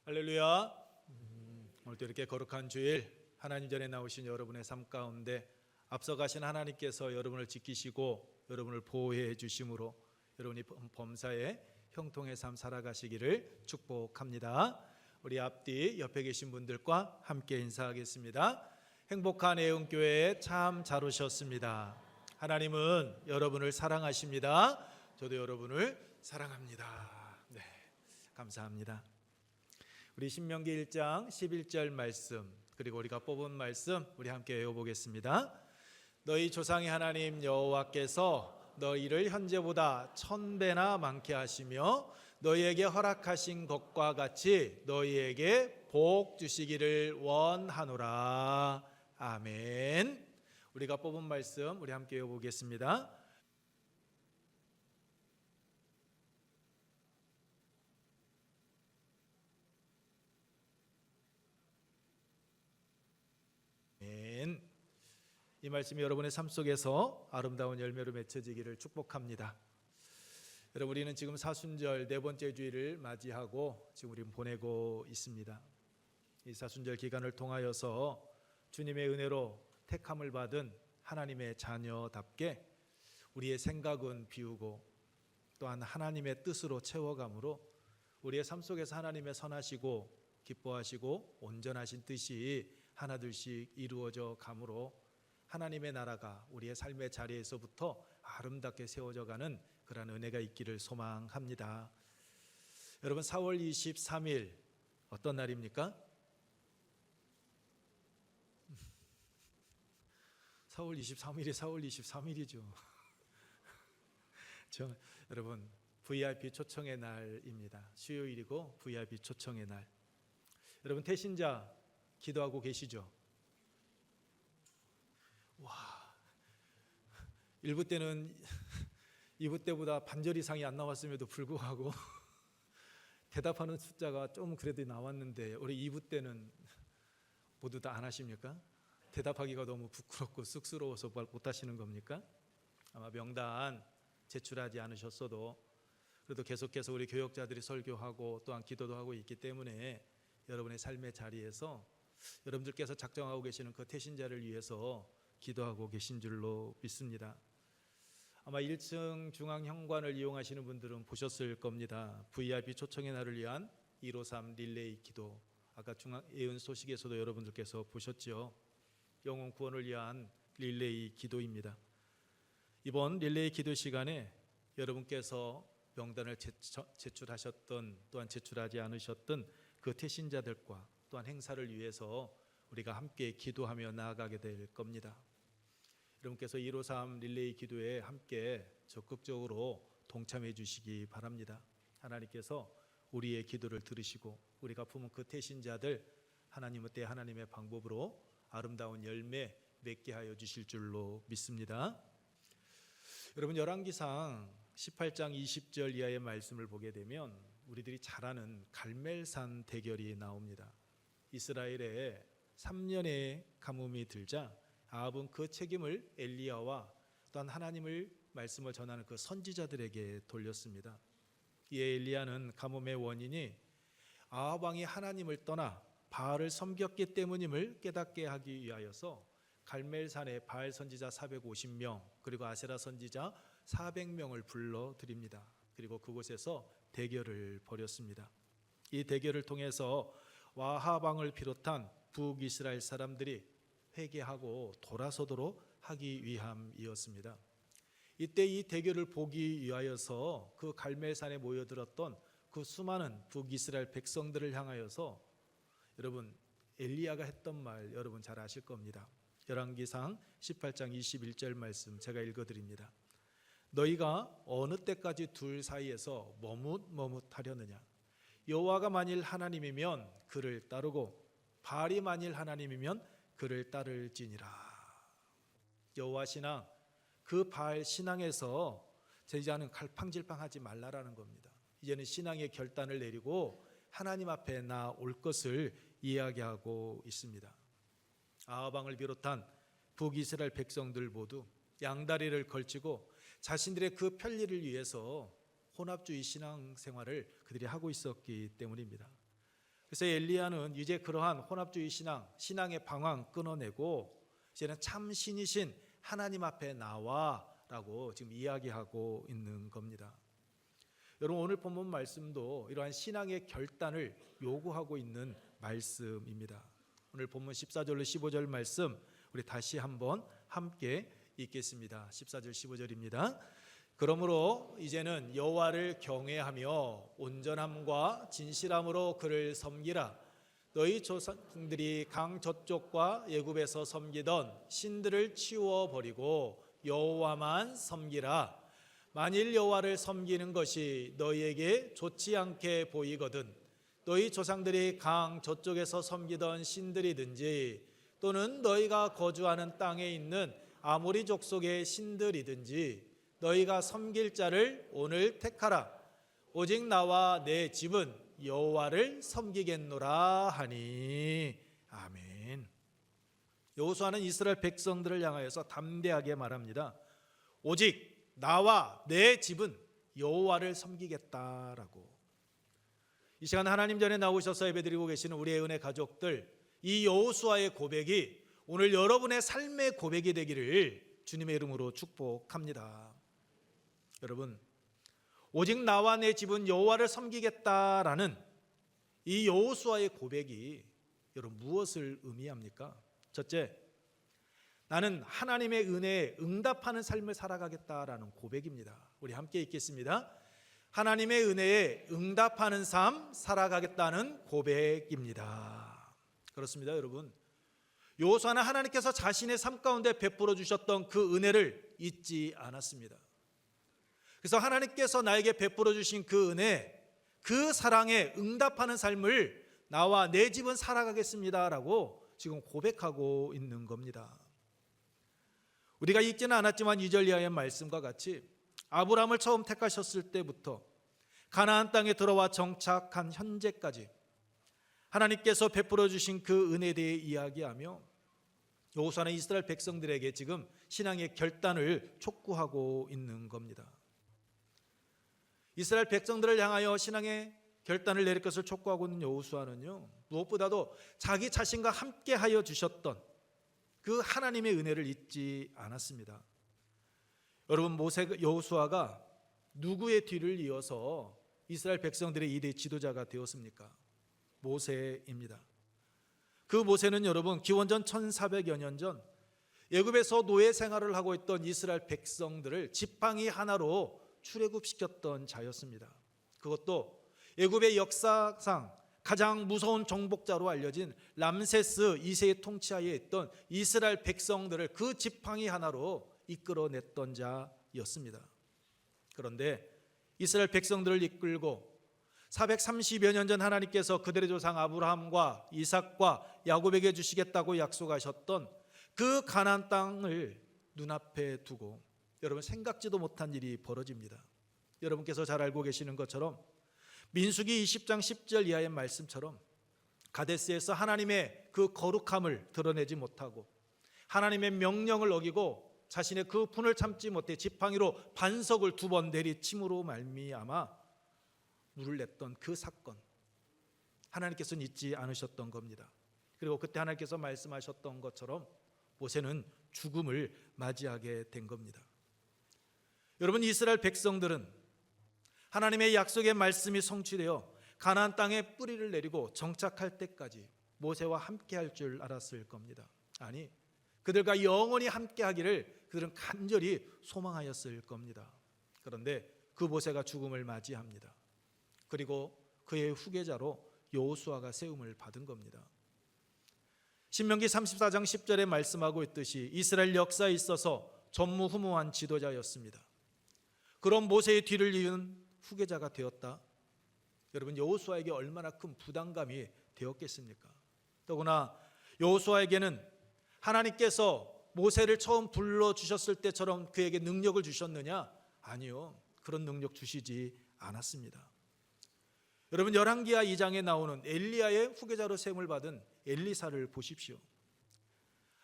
할렐루야. 오늘도 이렇게 거룩한 주일 하나님 전에 나오신 여러분의 삶 가운데 앞서가신 하나님께서 여러분을 지키시고 여러분을 보호해 주심으로 여러분이 범사에 형통의 삶 살아가시기를 축복합니다. 우리 앞뒤 옆에 계신 분들과 함께 인사하겠습니다. 행복한 애흥교회에 참 잘 오셨습니다. 하나님은 여러분을 사랑하십니다. 저도 여러분을 사랑합니다. 네, 감사합니다. 우리 신명기 1장 11절 말씀, 그리고 우리가 뽑은 말씀 우리 함께 외워보겠습니다. 너희 조상의 하나님 여호와께서 너희를 현재보다 1000배나 많게 하시며 너희에게 허락하신 것과 같이 너희에게 복 주시기를 원하노라. 아멘. 우리가 뽑은 말씀 우리 함께 외워보겠습니다. 이 말씀이 여러분의 삶 속에서 아름다운 열매로 맺혀지기를 축복합니다. 여러분, 우리는 지금 사순절 네 번째 주일을 맞이하고 지금 우리는 보내고 있습니다. 이 사순절 기간을 통하여서 주님의 은혜로 택함을 받은 하나님의 자녀답게 우리의 생각은 비우고 또한 하나님의 뜻으로 채워감으로 우리의 삶 속에서 하나님의 선하시고 기뻐하시고 온전하신 뜻이 하나둘씩 이루어져 감으로 하나님의 나라가 우리의 삶의 자리에서부터 아름답게 세워져 가는 그러한 은혜가 있기를 소망합니다. 여러분, 4월 23일 어떤 날입니까? 4월 23일이 4월 23일이죠. 여러분, VIP 초청의 날입니다. 수요일이고 VIP 초청의 날. 여러분, 태신자 기도하고 계시죠? 와, 1부 때는 2부 때보다 반절 이상이 안 나왔음에도 불구하고 대답하는 숫자가 좀 그래도 나왔는데 우리 2부 때는 모두 다 안 하십니까? 대답하기가 너무 부끄럽고 쑥스러워서 못 하시는 겁니까? 아마 명단 제출하지 않으셨어도 그래도 계속해서 우리 교역자들이 설교하고 또한 기도도 하고 있기 때문에 여러분의 삶의 자리에서 여러분들께서 작정하고 계시는 그 태신자를 위해서 기도하고 계신 줄로 믿습니다. 아마 1층 중앙 현관을 이용하시는 분들은 보셨을 겁니다. VIP 초청의 날을 위한 153 릴레이 기도. 아까 중앙 예언 소식에서도 여러분들께서 보셨죠. 영혼 구원을 위한 릴레이 기도입니다. 이번 릴레이 기도 시간에 여러분께서 명단을 제출하셨던 또한 제출하지 않으셨던 그 태신자들과 또한 행사를 위해서 우리가 함께 기도하며 나아가게 될 겁니다. 여러분께서 153 릴레이 기도에 함께 적극적으로 동참해 주시기 바랍니다. 하나님께서 우리의 기도를 들으시고 우리가 품은 그 태신자들 하나님의 때 하나님의 방법으로 아름다운 열매 맺게 하여 주실 줄로 믿습니다. 여러분, 열왕기상 18장 20절 이하의 말씀을 보게 되면 우리들이 잘 아는 갈멜산 대결이 나옵니다. 이스라엘에 3년의 가뭄이 들자 아합은 그 책임을 엘리야와 또한 하나님을 말씀을 전하는 그 선지자들에게 돌렸습니다. 이에 엘리야는 가뭄의 원인이 아합 왕이 하나님을 떠나 바알을 섬겼기 때문임을 깨닫게 하기 위하여서 갈멜산에 바알 선지자 450명 그리고 아세라 선지자 400명을 불러드립니다. 그리고 그곳에서 대결을 벌였습니다. 이 대결을 통해서 아합 왕을 비롯한 북이스라엘 사람들이 회개하고 돌아서도록 하기 위함이었습니다. 이때 이 대결을 보기 위하여서 그 갈멜산에 모여들었던 그 수많은 북이스라엘 백성들을 향하여서 여러분 엘리야가 했던 말 여러분 잘 아실 겁니다. 열왕기상 18장 21절 말씀 제가 읽어드립니다. 너희가 어느 때까지 둘 사이에서 머뭇머뭇하려느냐? 여호와가 만일 하나님이면 그를 따르고 바알이 만일 하나님이면 그를 따를지니라. 여호와 신앙, 그 바알 신앙에서 이제는 갈팡질팡하지 말라라는 겁니다. 이제는 신앙의 결단을 내리고 하나님 앞에 나올 것을 이야기하고 있습니다. 아합 왕을 비롯한 북이스라엘 백성들 모두 양다리를 걸치고 자신들의 그 편리를 위해서 혼합주의 신앙생활을 그들이 하고 있었기 때문입니다. 그래서 엘리야는 이제 그러한 혼합주의 신앙의 방황 끊어내고 이제는 참 신이신 하나님 앞에 나와라고 지금 이야기하고 있는 겁니다. 여러분, 오늘 본문 말씀도 이러한 신앙의 결단을 요구하고 있는 말씀입니다. 오늘 본문 14절로 15절 말씀 우리 다시 한번 함께 읽겠습니다. 14절 15절입니다. 그러므로 이제는 여호와를 경외하며 온전함과 진실함으로 그를 섬기라. 너희 조상들이 강 저쪽과 애굽에서 섬기던 신들을 치워 버리고 여호와만 섬기라. 만일 여호와를 섬기는 것이 너희에게 좋지 않게 보이거든 너희 조상들이 강 저쪽에서 섬기던 신들이든지 또는 너희가 거주하는 땅에 있는 아모리 족속의 신들이든지 너희가 섬길 자를 오늘 택하라. 오직 나와 내 집은 여호와를 섬기겠노라 하니. 아멘. 여호수아는 이스라엘 백성들을 향하여서 담대하게 말합니다. 오직 나와 내 집은 여호와를 섬기겠다라고. 이 시간 하나님 전에 나오셔서 예배드리고 계시는 우리의 은혜 가족들, 이 여호수아의 고백이 오늘 여러분의 삶의 고백이 되기를 주님의 이름으로 축복합니다. 여러분, 오직 나와 내 집은 여호와를 섬기겠다라는 이 여호수아의 고백이 여러분 무엇을 의미합니까? 첫째, 나는 하나님의 은혜에 응답하는 삶을 살아가겠다라는 고백입니다. 우리 함께 읽겠습니다. 하나님의 은혜에 응답하는 삶 살아가겠다는 고백입니다. 그렇습니다, 여러분. 여호수아는 하나님께서 자신의 삶 가운데 베풀어 주셨던 그 은혜를 잊지 않았습니다. 그래서 하나님께서 나에게 베풀어 주신 그 은혜, 그 사랑에 응답하는 삶을 나와 내 집은 살아가겠습니다라고 지금 고백하고 있는 겁니다. 우리가 읽지는 않았지만 2절 이하의 말씀과 같이 아브라함을 처음 택하셨을 때부터 가나안 땅에 들어와 정착한 현재까지 하나님께서 베풀어 주신 그 은혜에 대해 이야기하며 여호수아는 이스라엘 백성들에게 지금 신앙의 결단을 촉구하고 있는 겁니다. 이스라엘 백성들을 향하여 신앙의 결단을 내릴 것을 촉구하고 있는 여호수아는요, 무엇보다도 자기 자신과 함께하여 주셨던 그 하나님의 은혜를 잊지 않았습니다. 여러분, 여호수아가 누구의 뒤를 이어서 이스라엘 백성들의 2대 지도자가 되었습니까? 모세입니다. 그 모세는 여러분 기원전 1400여 년 전 애굽에서 노예 생활을 하고 있던 이스라엘 백성들을 지팡이 하나로 출애굽시켰던 자였습니다. 그것도 애굽의 역사상 가장 무서운 정복자로 알려진 람세스 2세의 통치하에 있던 이스라엘 백성들을 그 지팡이 하나로 이끌어냈던 자였습니다. 그런데 이스라엘 백성들을 이끌고 430여 년 전 하나님께서 그들의 조상 아브라함과 이삭과 야곱에게 주시겠다고 약속하셨던 그 가나안 땅을 눈앞에 두고 여러분 생각지도 못한 일이 벌어집니다. 여러분께서 잘 알고 계시는 것처럼 민수기 20장 10절 이하의 말씀처럼 가데스에서 하나님의 그 거룩함을 드러내지 못하고 하나님의 명령을 어기고 자신의 그 분을 참지 못해 지팡이로 반석을 2번 내리침으로 말미암아 물을 냈던 그 사건, 하나님께서는 잊지 않으셨던 겁니다. 그리고 그때 하나님께서 말씀하셨던 것처럼 모세는 죽음을 맞이하게 된 겁니다. 여러분, 이스라엘 백성들은 하나님의 약속의 말씀이 성취되어 가나안 땅에 뿌리를 내리고 정착할 때까지 모세와 함께할 줄 알았을 겁니다. 아니, 그들과 영원히 함께하기를 그들은 간절히 소망하였을 겁니다. 그런데 그 모세가 죽음을 맞이합니다. 그리고 그의 후계자로 여호수아가 세움을 받은 겁니다. 신명기 34장 10절에 말씀하고 있듯이 이스라엘 역사에 있어서 전무후무한 지도자였습니다. 그런 모세의 뒤를 이은 후계자가 되었다. 여러분, 여호수아에게 얼마나 큰 부담감이 되었겠습니까? 더구나 여호수아에게는 하나님께서 모세를 처음 불러주셨을 때처럼 그에게 능력을 주셨느냐? 아니요, 그런 능력 주시지 않았습니다. 여러분, 열왕기하 2장에 나오는 엘리야의 후계자로 세움을 받은 엘리사를 보십시오.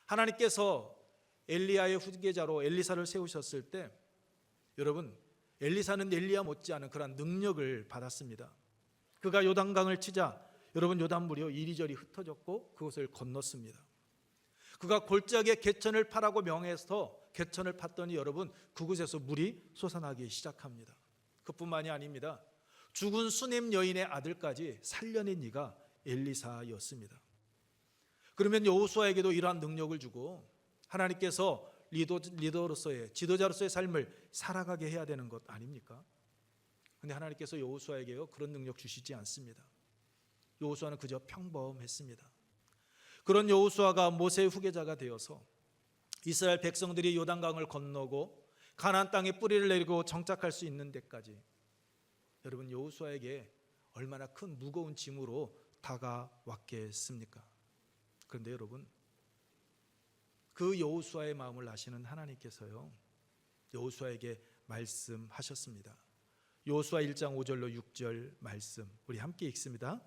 하나님께서 엘리야의 후계자로 엘리사를 세우셨을 때 여러분, 엘리사는 엘리야 못지않은 그런 능력을 받았습니다. 그가 요단강을 치자 여러분 요단물이요 이리저리 흩어졌고 그것을 건넜습니다. 그가 골짜기에 개천을 파라고 명해서 개천을 팠더니 여러분 그곳에서 물이 솟아나기 시작합니다. 그뿐만이 아닙니다. 죽은 수넴 여인의 아들까지 살려낸 이가 엘리사였습니다. 그러면 여호수아에게도 이러한 능력을 주고 하나님께서 리더로서의 지도자로서의 삶을 살아가게 해야 되는 것 아닙니까? 그런데 하나님께서 여호수아에게요 그런 능력 주시지 않습니다. 여호수아는 그저 평범했습니다. 그런 여호수아가 모세의 후계자가 되어서 이스라엘 백성들이 요단강을 건너고 가나안 땅에 뿌리를 내리고 정착할 수 있는 데까지 여러분 여호수아에게 얼마나 큰 무거운 짐으로 다가왔겠습니까? 그런데 여러분 그 여호수아의 마음을 아시는 하나님께서요 여호수아에게 말씀하셨습니다. 여호수아 1장 5절로 6절 말씀 우리 함께 읽습니다.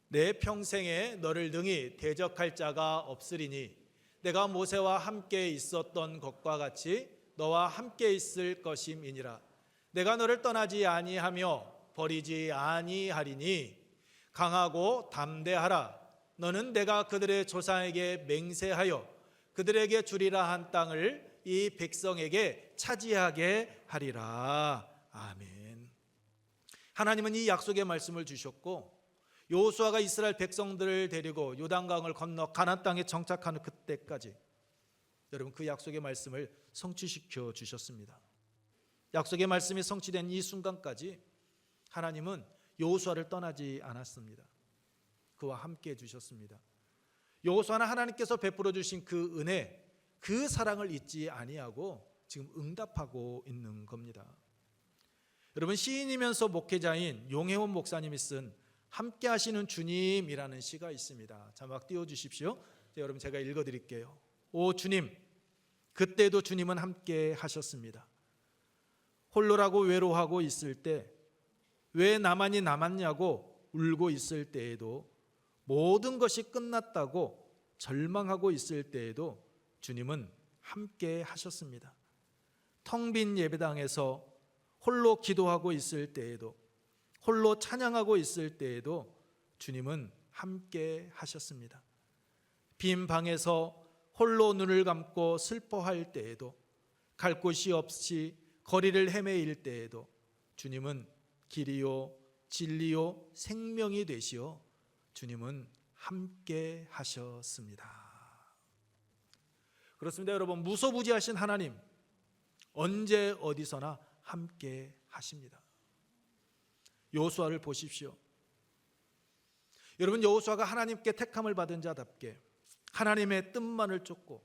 내 평생에 너를 능히 대적할 자가 없으리니 내가 모세와 함께 있었던 것과 같이 너와 함께 있을 것임이니라. 내가 너를 떠나지 아니하며 버리지 아니하리니 강하고 담대하라. 너는 내가 그들의 조상에게 맹세하여 그들에게 주리라 한 땅을 이 백성에게 차지하게 하리라. 아멘. 하나님은 이 약속의 말씀을 주셨고 여호수아가 이스라엘 백성들을 데리고 요단강을 건너 가나안 땅에 정착하는 그때까지 여러분 그 약속의 말씀을 성취시켜 주셨습니다. 약속의 말씀이 성취된 이 순간까지 하나님은 여호수아를 떠나지 않았습니다. 그와 함께 해주셨습니다. 여호수아는 하나님께서 베풀어 주신 그 은혜, 그 사랑을 잊지 아니하고 지금 응답하고 있는 겁니다. 여러분 시인이면서 목회자인 용혜원 목사님이 쓴 함께 하시는 주님이라는 시가 있습니다. 자막 띄워주십시오. 여러분 제가 읽어드릴게요. 오 주님, 그때도 주님은 함께 하셨습니다. 홀로라고 외로워하고 있을 때, 왜 나만이 남았냐고 울고 있을 때에도, 모든 것이 끝났다고 절망하고 있을 때에도 주님은 함께 하셨습니다. 텅 빈 예배당에서 홀로 기도하고 있을 때에도, 홀로 찬양하고 있을 때에도 주님은 함께 하셨습니다. 빈 방에서 홀로 눈을 감고 슬퍼할 때에도, 갈 곳이 없이 거리를 헤매일 때에도 주님은 길이요 진리요 생명이 되시어 주님은 함께 하셨습니다. 그렇습니다. 여러분 무소부지하신 하나님 언제 어디서나 함께 하십니다. 여호수아를 보십시오. 여러분 여호수아가 하나님께 택함을 받은 자답게 하나님의 뜻만을 쫓고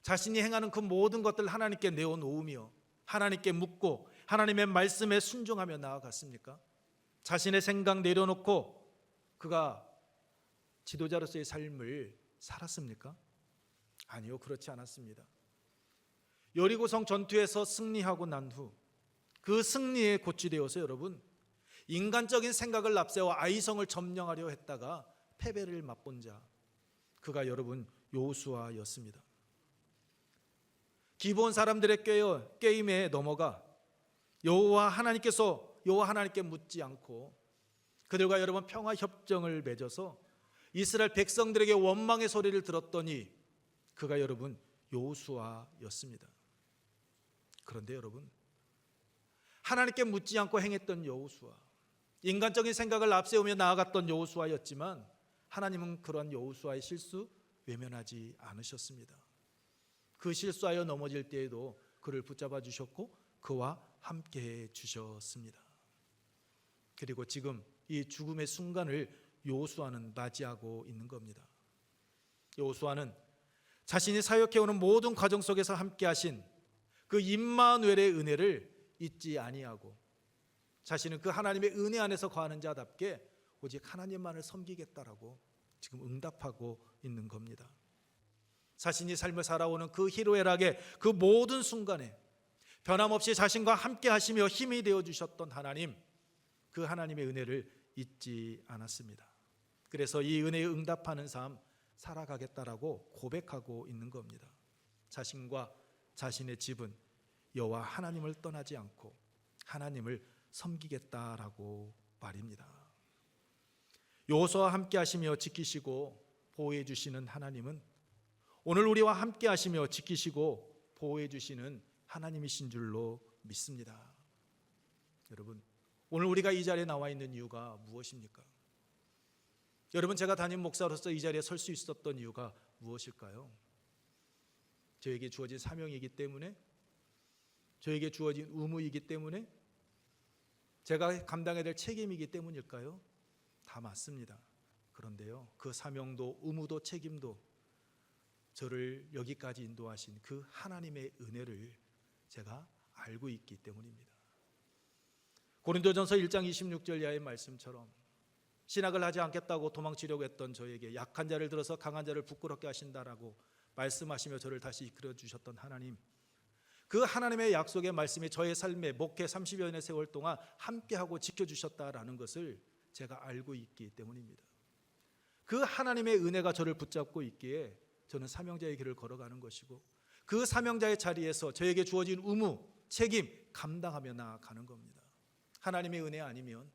자신이 행하는 그 모든 것들을 하나님께 내어놓으며 하나님께 묻고 하나님의 말씀에 순종하며 나아갔습니까? 자신의 생각 내려놓고 그가 지도자로서의 삶을 살았습니까? 아니요, 그렇지 않았습니다. 여리고성 전투에서 승리하고 난 후 그 승리에 고취되어서 여러분 인간적인 생각을 앞세워 아이성을 점령하려 했다가 패배를 맛본 자, 그가 여러분 여호수아였습니다. 기브온 사람들의 게임에 넘어가 여호와 하나님께 묻지 않고 그들과 여러분 평화 협정을 맺어서 이스라엘 백성들에게 원망의 소리를 들었더니 그가 여러분 여호수아였습니다. 그런데 여러분 하나님께 묻지 않고 행했던 여호수아, 인간적인 생각을 앞세우며 나아갔던 여호수아였지만 하나님은 그러한 여호수아의 실수 외면하지 않으셨습니다. 그 실수하여 넘어질 때에도 그를 붙잡아 주셨고 그와 함께해 주셨습니다. 그리고 지금 이 죽음의 순간을 여호수아는 맞이하고 있는 겁니다. 여호수아는 자신이 사역해오는 모든 과정 속에서 함께하신 그 임마누엘의 은혜를 잊지 아니하고 자신은 그 하나님의 은혜 안에서 거하는 자답게 오직 하나님만을 섬기겠다라고 지금 응답하고 있는 겁니다. 자신이 삶을 살아오는 그 희로애락의 그 모든 순간에 변함없이 자신과 함께 하시며 힘이 되어주셨던 하나님, 그 하나님의 은혜를 잊지 않았습니다. 그래서 이 은혜에 응답하는 삶 살아가겠다라고 고백하고 있는 겁니다. 자신과 자신의 집은 여호와 하나님을 떠나지 않고 하나님을 섬기겠다라고 말입니다. 여호수아와 함께 하시며 지키시고 보호해 주시는 하나님은 오늘 우리와 함께 하시며 지키시고 보호해 주시는 하나님이신 줄로 믿습니다. 여러분, 오늘 우리가 이 자리에 나와 있는 이유가 무엇입니까? 여러분, 제가 담임 목사로서 이 자리에 설 수 있었던 이유가 무엇일까요? 저에게 주어진 사명이기 때문에, 저에게 주어진 의무이기 때문에, 제가 감당해야 될 책임이기 때문일까요? 다 맞습니다. 그런데요, 그 사명도 의무도 책임도 저를 여기까지 인도하신 그 하나님의 은혜를 제가 알고 있기 때문입니다. 고린도전서 1장 26절 이하의 말씀처럼 신학을 하지 않겠다고 도망치려고 했던 저에게 약한 자를 들어서 강한 자를 부끄럽게 하신다라고 말씀하시며 저를 다시 이끌어 주셨던 하나님, 그 하나님의 약속의 말씀이 저의 삶에 목회 30여 년의 세월 동안 함께하고 지켜주셨다라는 것을 제가 알고 있기 때문입니다. 그 하나님의 은혜가 저를 붙잡고 있기에 저는 사명자의 길을 걸어가는 것이고, 그 사명자의 자리에서 저에게 주어진 의무, 책임 감당하며 나아가는 겁니다. 하나님의 은혜 아니면,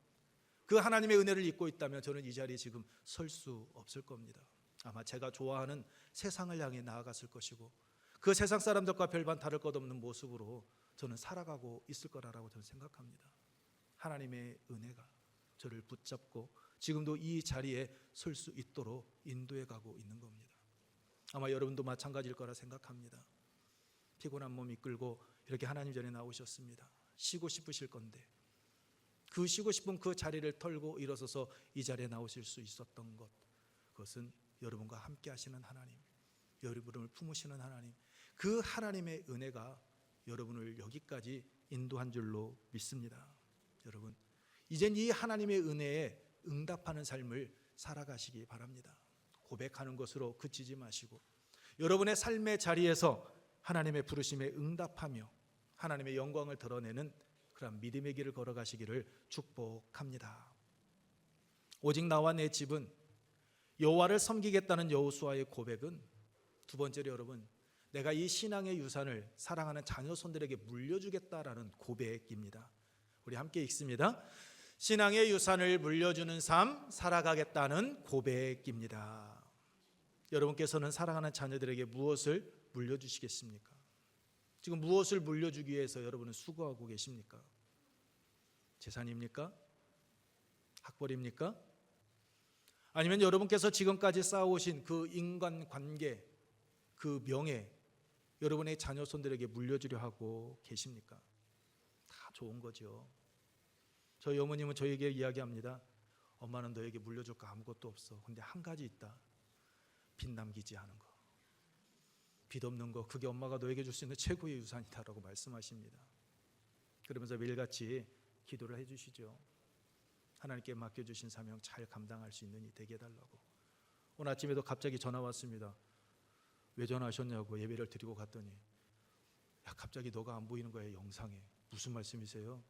그 하나님의 은혜를 잊고 있다면 저는 이 자리에 지금 설 수 없을 겁니다. 아마 제가 좋아하는 세상을 향해 나아갔을 것이고, 그 세상 사람들과 별반 다를 것 없는 모습으로 저는 살아가고 있을 거라고 저는 생각합니다. 하나님의 은혜가 저를 붙잡고 지금도 이 자리에 설 수 있도록 인도해 가고 있는 겁니다. 아마 여러분도 마찬가지일 거라 생각합니다. 피곤한 몸 이끌고 이렇게 하나님 전에 나오셨습니다. 쉬고 싶으실 건데, 그 쉬고 싶은 그 자리를 털고 일어서서 이 자리에 나오실 수 있었던 것, 그것은 여러분과 함께 하시는 하나님, 여러분을 품으시는 하나님, 그 하나님의 은혜가 여러분을 여기까지 인도한 줄로 믿습니다. 여러분, 이젠 이 하나님의 은혜에 응답하는 삶을 살아가시기 바랍니다. 고백하는 것으로 그치지 마시고 여러분의 삶의 자리에서 하나님의 부르심에 응답하며 하나님의 영광을 드러내는 그런 믿음의 길을 걸어가시기를 축복합니다. 오직 나와 내 집은 여호와를 섬기겠다는 여호수아의 고백은, 두 번째로 여러분, 내가 이 신앙의 유산을 사랑하는 자녀손들에게 물려주겠다라는 고백입니다. 우리 함께 읽습니다. 신앙의 유산을 물려주는 삶 살아가겠다는 고백입니다. 여러분께서는 사랑하는 자녀들에게 무엇을 물려주시겠습니까? 지금 무엇을 물려주기 위해서 여러분은 수고하고 계십니까? 재산입니까? 학벌입니까? 아니면 여러분께서 지금까지 쌓아오신 그 인간관계, 그 명예, 여러분의 자녀손들에게 물려주려 하고 계십니까? 다 좋은 거죠. 저희 어머님은 저에게 이야기합니다. 엄마는 너에게 물려줄 거 아무것도 없어. 근데 한 가지 있다. 빚 남기지 않은 거, 빚 없는 거, 그게 엄마가 너에게 줄 수 있는 최고의 유산이다라고 말씀하십니다. 그러면서 매일같이 기도를 해주시죠. 하나님께 맡겨주신 사명 잘 감당할 수 있는 이 되게 해달라고. 오늘 아침에도 갑자기 전화 왔습니다. 왜 전화하셨냐고 예배를 드리고 갔더니, 야, 갑자기 너가 안 보이는 거예요, 영상에. 무슨 말씀이세요?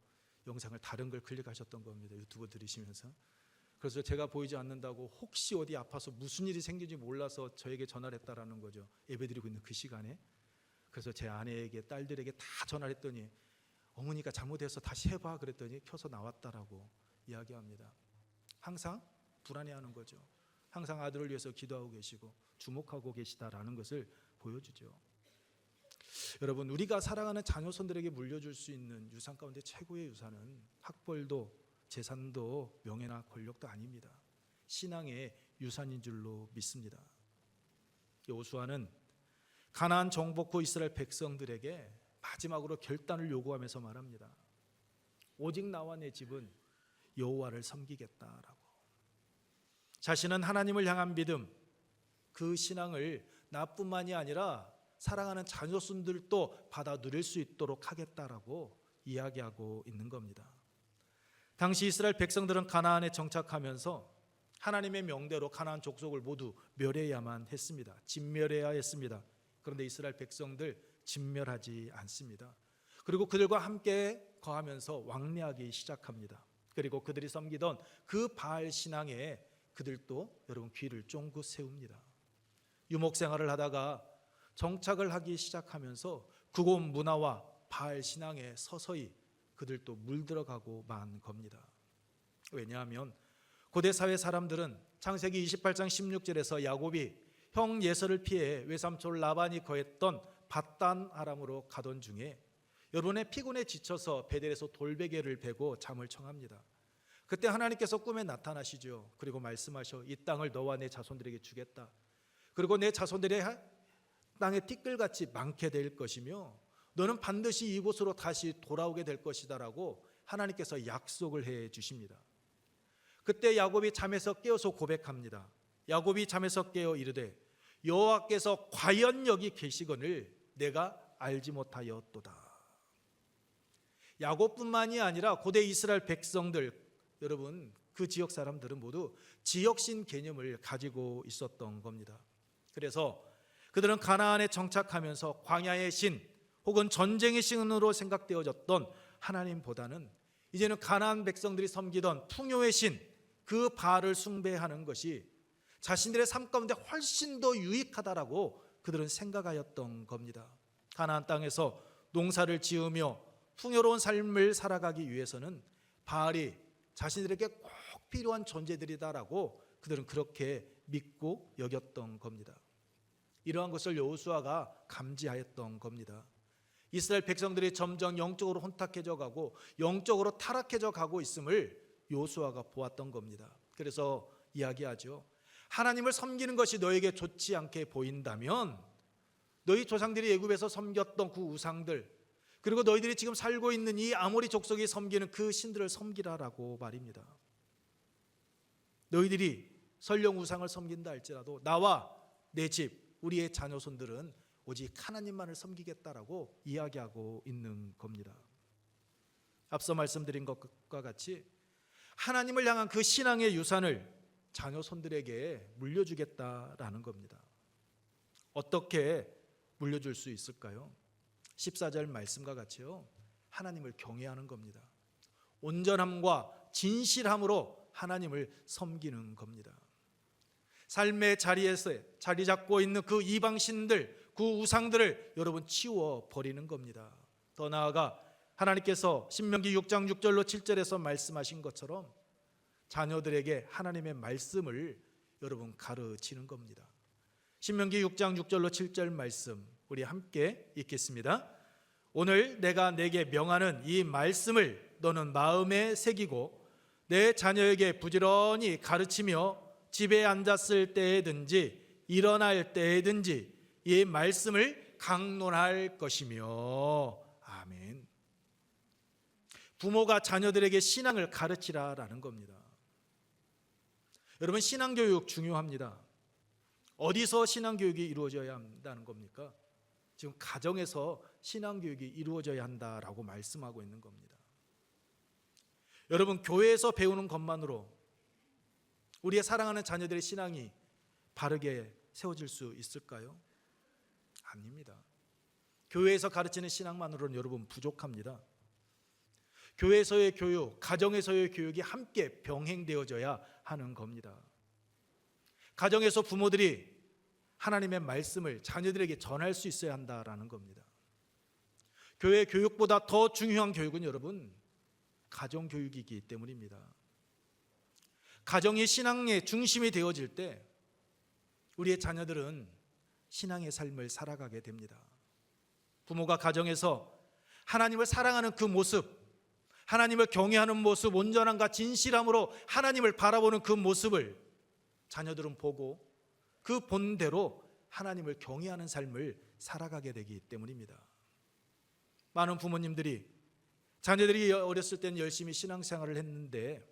영상을 다른 걸 클릭하셨던 겁니다. 유튜브 들으시면서. 그래서 제가 보이지 않는다고 혹시 어디 아파서 무슨 일이 생긴지 몰라서 저에게 전화를 했다라는 거죠. 예배드리고 있는 그 시간에. 그래서 제 아내에게, 딸들에게 다 전화를 했더니 어머니가 잘못해서 다시 해봐 그랬더니 켜서 나왔다라고 이야기합니다. 항상 불안해하는 거죠. 항상 아들을 위해서 기도하고 계시고 주목하고 계시다라는 것을 보여주죠. 여러분, 우리가 사랑하는 자녀손들에게 물려줄 수 있는 유산 가운데 최고의 유산은 학벌도 재산도 명예나 권력도 아닙니다. 신앙의 유산인 줄로 믿습니다. 여호수아는 가나안 정복 후 이스라엘 백성들에게 마지막으로 결단을 요구하면서 말합니다. 오직 나와 내 집은 여호와를 섬기겠다라고. 자신은 하나님을 향한 믿음, 그 신앙을 나뿐만이 아니라 사랑하는 자녀손들도 받아 누릴 수 있도록 하겠다라고 이야기하고 있는 겁니다. 당시 이스라엘 백성들은 가나안에 정착하면서 하나님의 명대로 가나안 족속을 모두 멸해야만 했습니다. 진멸해야 했습니다. 그런데 이스라엘 백성들 진멸하지 않습니다. 그리고 그들과 함께 거하면서 왕래하기 시작합니다. 그리고 그들이 섬기던 그 바알 신앙에 그들도 여러분 귀를 쫑긋 세웁니다. 유목 생활을 하다가 정착을 하기 시작하면서 그곳 문화와 바알 신앙에 서서히 그들도 물들어가고 만 겁니다. 왜냐하면 고대 사회 사람들은 창세기 28장 16절에서 야곱이 형 예서를 피해 외삼촌 라반이 거했던 밧단 아람으로 가던 중에 여러분의 피곤에 지쳐서 베델에서 돌베개를 베고 잠을 청합니다. 그때 하나님께서 꿈에 나타나시죠. 그리고 말씀하셔, 이 땅을 너와 내 자손들에게 주겠다. 그리고 내 자손들이 땅에 티끌같이 많게 될 것이며 너는 반드시 이곳으로 다시 돌아오게 될 것이다라고 하나님께서 약속을 해 주십니다. 그때 야곱이 잠에서 깨어서 고백합니다. 야곱이 잠에서 깨어 이르되 여호와께서 과연 여기 계시거늘 내가 알지 못하였도다. 야곱뿐만이 아니라 고대 이스라엘 백성들, 여러분 그 지역 사람들은 모두 지역신 개념을 가지고 있었던 겁니다. 그래서 그들은 가나안에 정착하면서 광야의 신 혹은 전쟁의 신으로 생각되어졌던 하나님보다는 이제는 가나안 백성들이 섬기던 풍요의 신, 그 바알을 숭배하는 것이 자신들의 삶 가운데 훨씬 더 유익하다라고 그들은 생각하였던 겁니다. 가나안 땅에서 농사를 지으며 풍요로운 삶을 살아가기 위해서는 바알이 자신들에게 꼭 필요한 존재들이다라고 그들은 그렇게 믿고 여겼던 겁니다. 이러한 것을 여호수아가 감지하였던 겁니다. 이스라엘 백성들이 점점 영적으로 혼탁해져 가고 영적으로 타락해져 가고 있음을 여호수아가 보았던 겁니다. 그래서 이야기하죠. 하나님을 섬기는 것이 너에게 좋지 않게 보인다면 너희 조상들이 애굽에서 섬겼던 그 우상들, 그리고 너희들이 지금 살고 있는 이 아모리 족속이 섬기는 그 신들을 섬기라라고 말입니다. 너희들이 설령 우상을 섬긴다 할지라도 나와 내 집, 우리의 자녀손들은 오직 하나님만을 섬기겠다라고 이야기하고 있는 겁니다. 앞서 말씀드린 것과 같이 하나님을 향한 그 신앙의 유산을 자녀손들에게 물려주겠다라는 겁니다. 어떻게 물려줄 수 있을까요? 14절 말씀과 같이요, 하나님을 경외하는 겁니다. 온전함과 진실함으로 하나님을 섬기는 겁니다. 삶의 자리에서 자리 잡고 있는 그 이방신들, 그 우상들을 여러분 치워 버리는 겁니다. 더 나아가 하나님께서 신명기 6장 6절로 7절에서 말씀하신 것처럼 자녀들에게 하나님의 말씀을 여러분 가르치는 겁니다. 신명기 6장 6절로 7절 말씀 우리 함께 읽겠습니다. 오늘 내가 내게 명하는 이 말씀을 너는 마음에 새기고 내 자녀에게 부지런히 가르치며 집에 앉았을 때에든지 일어날 때에든지 이 말씀을 강론할 것이며. 아멘. 부모가 자녀들에게 신앙을 가르치라라는 겁니다. 여러분, 신앙교육 중요합니다. 어디서 신앙교육이 이루어져야 한다는 겁니까? 지금 가정에서 신앙교육이 이루어져야 한다라고 말씀하고 있는 겁니다. 여러분, 교회에서 배우는 것만으로 우리의 사랑하는 자녀들의 신앙이 바르게 세워질 수 있을까요? 아닙니다. 교회에서 가르치는 신앙만으로는 여러분 부족합니다. 교회에서의 교육, 가정에서의 교육이 함께 병행되어져야 하는 겁니다. 가정에서 부모들이 하나님의 말씀을 자녀들에게 전할 수 있어야 한다라는 겁니다. 교회 교육보다 더 중요한 교육은 여러분 가정교육이기 때문입니다. 가정이 신앙의 중심이 되어질 때 우리의 자녀들은 신앙의 삶을 살아가게 됩니다. 부모가 가정에서 하나님을 사랑하는 그 모습, 하나님을 경외하는 모습, 온전함과 진실함으로 하나님을 바라보는 그 모습을 자녀들은 보고 그 본대로 하나님을 경외하는 삶을 살아가게 되기 때문입니다. 많은 부모님들이 자녀들이 어렸을 때는 열심히 신앙생활을 했는데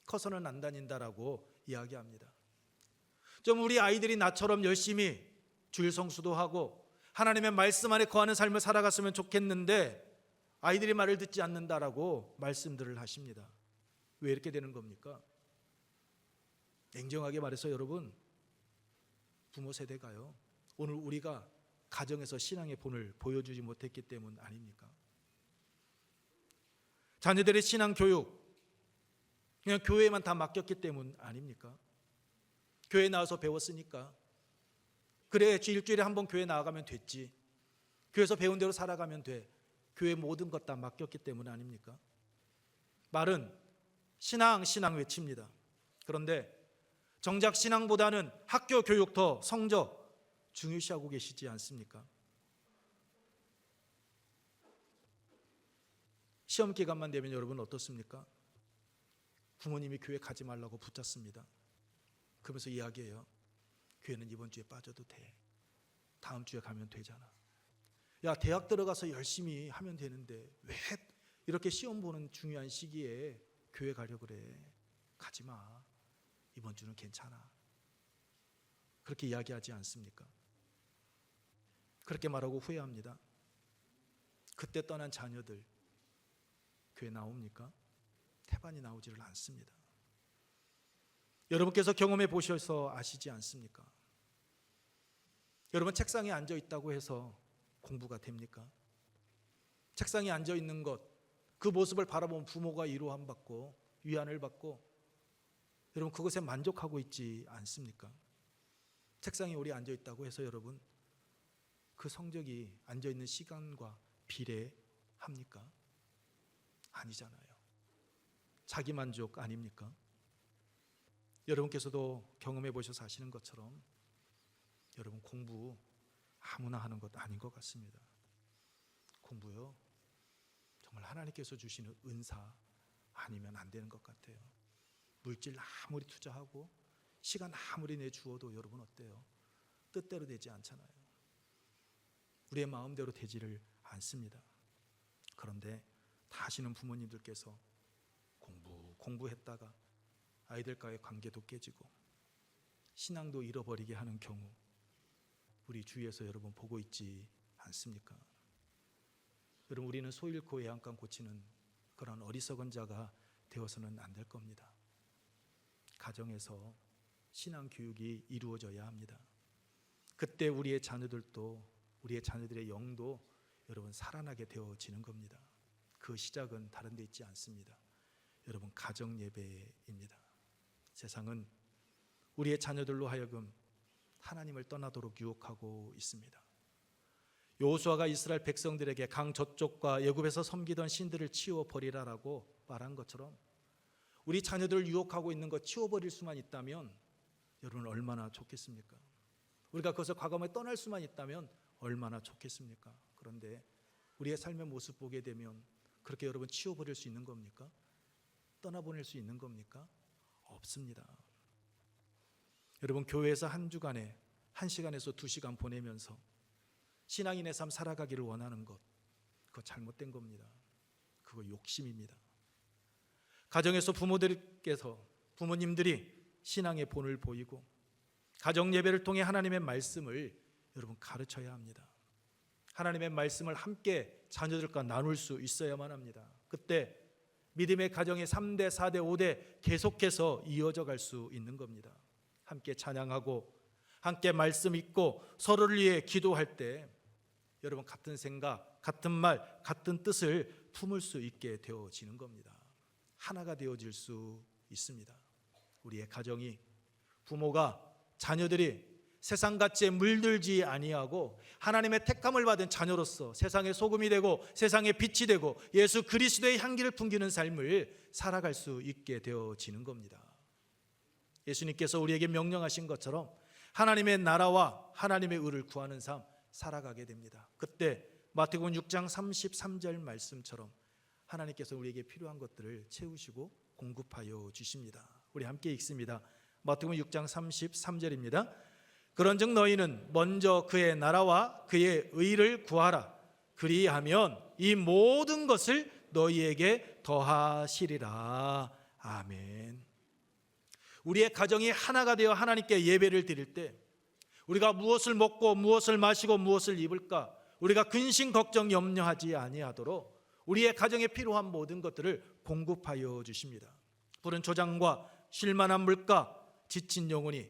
커서는 안 다닌다라고 이야기합니다. 좀 우리 아이들이 나처럼 열심히 주일 성수도 하고 하나님의 말씀 안에 거하는 삶을 살아갔으면 좋겠는데 아이들이 말을 듣지 않는다라고 말씀들을 하십니다. 왜 이렇게 되는 겁니까? 냉정하게 말해서 여러분, 부모 세대가요, 오늘 우리가 가정에서 신앙의 본을 보여주지 못했기 때문 아닙니까? 자녀들의 신앙 교육 그냥 교회에만 다 맡겼기 때문 아닙니까? 교회 나와서 배웠으니까 그래, 일주일에 한 번 교회 나가면 됐지, 교회에서 배운 대로 살아가면 돼, 교회 모든 것 다 맡겼기 때문 아닙니까? 말은 신앙 외칩니다. 그런데 정작 신앙보다는 학교 교육 더 성적 중요시하고 계시지 않습니까? 시험 기간만 되면 여러분 어떻습니까? 부모님이 교회 가지 말라고 붙잡습니다. 그러면서 이야기해요. 교회는 이번 주에 빠져도 돼. 다음 주에 가면 되잖아. 야, 대학 들어가서 열심히 하면 되는데 왜 이렇게 시험 보는 중요한 시기에 교회 가려고 그래? 가지 마. 이번 주는 괜찮아. 그렇게 이야기하지 않습니까? 그렇게 말하고 후회합니다. 그때 떠난 자녀들 교회 나옵니까? 태반이 나오지를 않습니다. 여러분께서 경험해 보셔서 아시지 않습니까? 여러분 책상에 앉아 있다고 해서 공부가 됩니까? 책상에 앉아 있는 것, 그 모습을 바라보면 부모가 위로함 받고 위안을 받고 여러분 그것에 만족하고 있지 않습니까? 책상에 우리 앉아 있다고 해서 여러분 그 성적이 앉아 있는 시간과 비례합니까? 아니잖아요. 자기 만족 아닙니까? 여러분께서도 경험해 보셔서 아시는 것처럼 여러분 공부 아무나 하는 것 아닌 것 같습니다. 공부요, 정말 하나님께서 주시는 은사 아니면 안 되는 것 같아요. 물질 아무리 투자하고 시간 아무리 내주어도 여러분 어때요? 뜻대로 되지 않잖아요. 우리의 마음대로 되지를 않습니다. 그런데 다 아시는 부모님들께서 공부했다가 아이들과의 관계도 깨지고 신앙도 잃어버리게 하는 경우 우리 주위에서 여러분 보고 있지 않습니까? 여러분 우리는 소 잃고 외양간 고치는 그런 어리석은 자가 되어서는 안 될 겁니다. 가정에서 신앙 교육이 이루어져야 합니다. 그때 우리의 자녀들도 우리의 자녀들의 영도 여러분 살아나게 되어지는 겁니다. 그 시작은 다른 데 있지 않습니다. 여러분 가정 예배입니다. 세상은 우리의 자녀들로 하여금 하나님을 떠나도록 유혹하고 있습니다. 여호수아가 이스라엘 백성들에게 강 저쪽과 애굽에서 섬기던 신들을 치워버리라라고 말한 것처럼 우리 자녀들을 유혹하고 있는 것 치워버릴 수만 있다면 여러분 얼마나 좋겠습니까? 우리가 그것을 과감하게 떠날 수만 있다면 얼마나 좋겠습니까? 그런데 우리의 삶의 모습 보게 되면 그렇게 여러분 치워버릴 수 있는 겁니까? 떠나보낼 수 있는 겁니까? 없습니다. 여러분 교회에서 한 주간에 1시간에서 2시간 보내면서 신앙인의 삶 살아가기를 원하는 것, 그거 잘못된 겁니다. 그거 욕심입니다. 가정에서 부모님들이 신앙의 본을 보이고 가정 예배를 통해 하나님의 말씀을 여러분 가르쳐야 합니다. 하나님의 말씀을 함께 자녀들과 나눌 수 있어야만 합니다. 그때 믿음의 가정이 3대, 4대, 5대 계속해서 이어져 갈 수 있는 겁니다. 함께 찬양하고 함께 말씀 읽고 서로를 위해 기도할 때 여러분 같은 생각, 같은 말, 같은 뜻을 품을 수 있게 되어지는 겁니다. 하나가 되어질 수 있습니다. 우리의 가정이 부모가 자녀들이 세상같이 물들지 아니하고 하나님의 택함을 받은 자녀로서 세상의 소금이 되고 세상의 빛이 되고 예수 그리스도의 향기를 풍기는 삶을 살아갈 수 있게 되어지는 겁니다. 예수님께서 우리에게 명령하신 것처럼 하나님의 나라와 하나님의 의를 구하는 삶 살아가게 됩니다. 그때 마태복음 6장 33절 말씀처럼 하나님께서 우리에게 필요한 것들을 채우시고 공급하여 주십니다. 우리 함께 읽습니다. 마태복음 6장 33절입니다. 그런즉 너희는 먼저 그의 나라와 그의 의를 구하라. 그리하면 이 모든 것을 너희에게 더하시리라. 아멘. 우리의 가정이 하나가 되어 하나님께 예배를 드릴 때 우리가 무엇을 먹고 무엇을 마시고 무엇을 입을까 우리가 근심 걱정 염려하지 아니하도록 우리의 가정에 필요한 모든 것들을 공급하여 주십니다. 푸른 초장과 쉴만한 물가, 지친 영혼이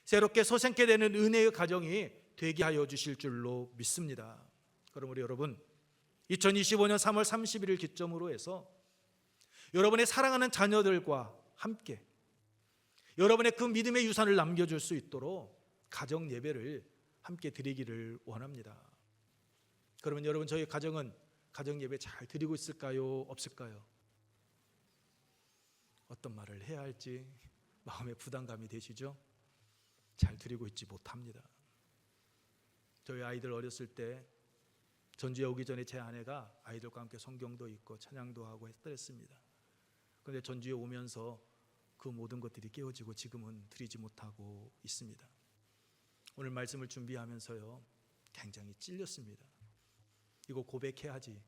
새롭게 소생케 되는 은혜의 가정이 되게 하여 주실 줄로 믿습니다. 그럼 우리 여러분 2025년 3월 30일을 기점으로 해서 여러분의 사랑하는 자녀들과 함께 여러분의 그 믿음의 유산을 남겨줄 수 있도록 가정 예배를 함께 드리기를 원합니다. 그러면 여러분 저희 가정은 가정 예배 잘 드리고 있을까요? 없을까요? 어떤 말을 해야 할지 마음에 부담감이 되시죠? 잘 드리고 있지 못합니다. 저희 아이들 어렸을 때 전주에 오기 전에 제 아내가 아이들과 함께 성경도 읽고 찬양도 하고 했더랬습니다. 그런데 전주에 오면서 그 모든 것들이 깨어지고 지금은 드리지 못하고 있습니다. 오늘 말씀을 준비하면서요, 굉장히 찔렸습니다. 이거 고백해야지.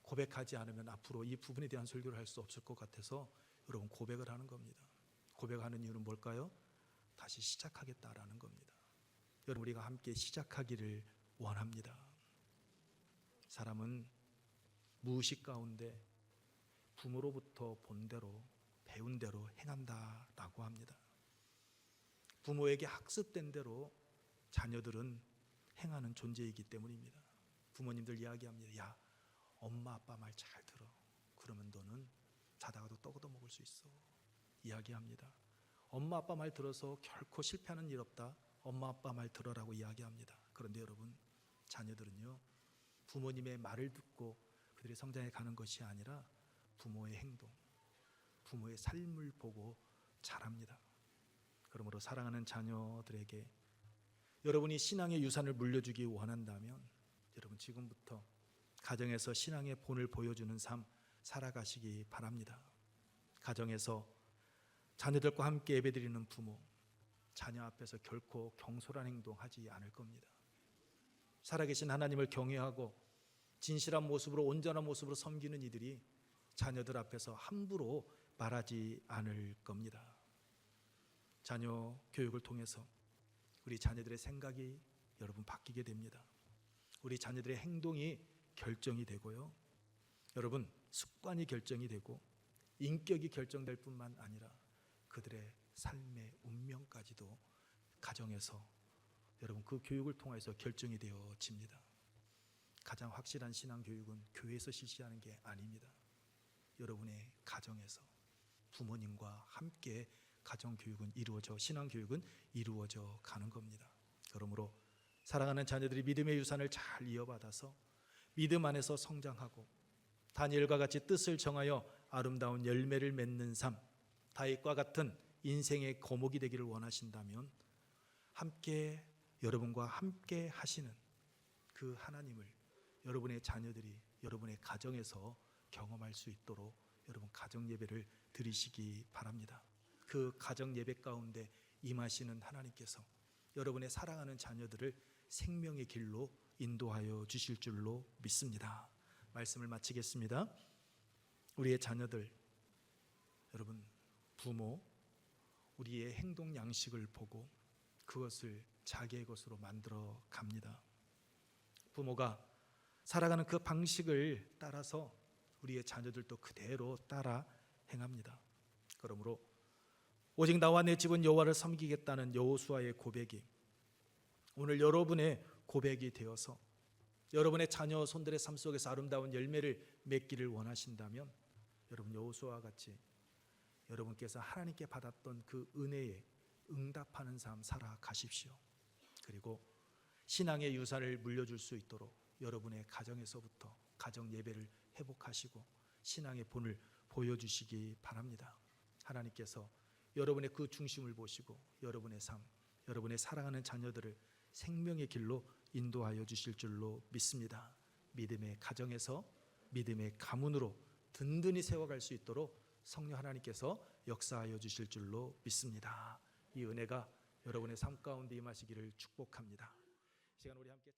고백하지 않으면 앞으로 이 부분에 대한 설교를 할 수 없을 것 같아서 여러분 고백을 하는 겁니다. 고백하는 이유는 뭘까요? 다시 시작하겠다라는 겁니다. 여러분, 우리가 함께 시작하기를 원합니다. 사람은 무의식 가운데 부모로부터 본 대로 배운 대로 행한다라고 합니다. 부모에게 학습된 대로 자녀들은 행하는 존재이기 때문입니다. 부모님들 이야기합니다. 야, 엄마 아빠 말 잘 들어. 그러면 너는 자다가도 떡 얻어 먹을 수 있어. 이야기합니다. 엄마 아빠 말 들어서 결코 실패하는 일 없다. 엄마 아빠 말 들어라고 이야기합니다. 그런데 여러분, 자녀들은요, 부모님의 말을 듣고 그들이 성장해 가는 것이 아니라 부모의 행동, 부모의 삶을 보고 자랍니다. 그러므로 사랑하는 자녀들에게 여러분이 신앙의 유산을 물려주기 원한다면 여러분 지금부터 가정에서 신앙의 본을 보여주는 삶 살아가시기 바랍니다. 가정에서 자녀들과 함께 예배드리는 부모, 자녀 앞에서 결코 경솔한 행동하지 않을 겁니다. 살아계신 하나님을 경외하고 진실한 모습으로 온전한 모습으로 섬기는 이들이 자녀들 앞에서 함부로 말하지 않을 겁니다. 자녀 교육을 통해서 우리 자녀들의 생각이 여러분 바뀌게 됩니다. 우리 자녀들의 행동이 결정이 되고요, 여러분 습관이 결정이 되고 인격이 결정될 뿐만 아니라 그들의 삶의 운명까지도 가정에서 여러분 그 교육을 통해서 결정이 되어집니다. 가장 확실한 신앙 교육은 교회에서 실시하는 게 아닙니다. 여러분의 가정에서 부모님과 함께 가정 교육은 이루어져, 신앙 교육은 이루어져 가는 겁니다. 그러므로 사랑하는 자녀들이 믿음의 유산을 잘 이어받아서 믿음 안에서 성장하고 다니엘과 같이 뜻을 정하여 아름다운 열매를 맺는 삶, 다윗과 같은 인생의 거목이 되기를 원하신다면 함께 여러분과 함께 하시는 그 하나님을 여러분의 자녀들이 여러분의 가정에서 경험할 수 있도록 여러분 가정 예배를 드리시기 바랍니다. 그 가정 예배 가운데 임하시는 하나님께서 여러분의 사랑하는 자녀들을 생명의 길로 인도하여 주실 줄로 믿습니다. 말씀을 마치겠습니다. 우리의 자녀들, 여러분 부모, 우리의 행동 양식을 보고 그것을 자기의 것으로 만들어 갑니다. 부모가 살아가는 그 방식을 따라서 우리의 자녀들도 그대로 따라 행합니다. 그러므로 오직 나와 내 집은 여호와를 섬기겠다는 여호수아의 고백이 오늘 여러분의 고백이 되어서 여러분의 자녀 손들의 삶 속에서 아름다운 열매를 맺기를 원하신다면 여러분 여호수아와 같이 여러분께서 하나님께 받았던 그 은혜에 응답하는 삶 살아가십시오. 그리고 신앙의 유산을 물려줄 수 있도록 여러분의 가정에서부터 가정 예배를 회복하시고 신앙의 본을 보여주시기 바랍니다. 하나님께서 여러분의 그 중심을 보시고 여러분의 삶, 여러분의 사랑하는 자녀들을 생명의 길로 인도하여 주실 줄로 믿습니다. 믿음의 가정에서 믿음의 가문으로 든든히 세워갈 수 있도록 성령 하나님께서 역사하여 주실 줄로 믿습니다. 이 은혜가 여러분의 삶 가운데 임하시기를 축복합니다. 이 시간 우리 함께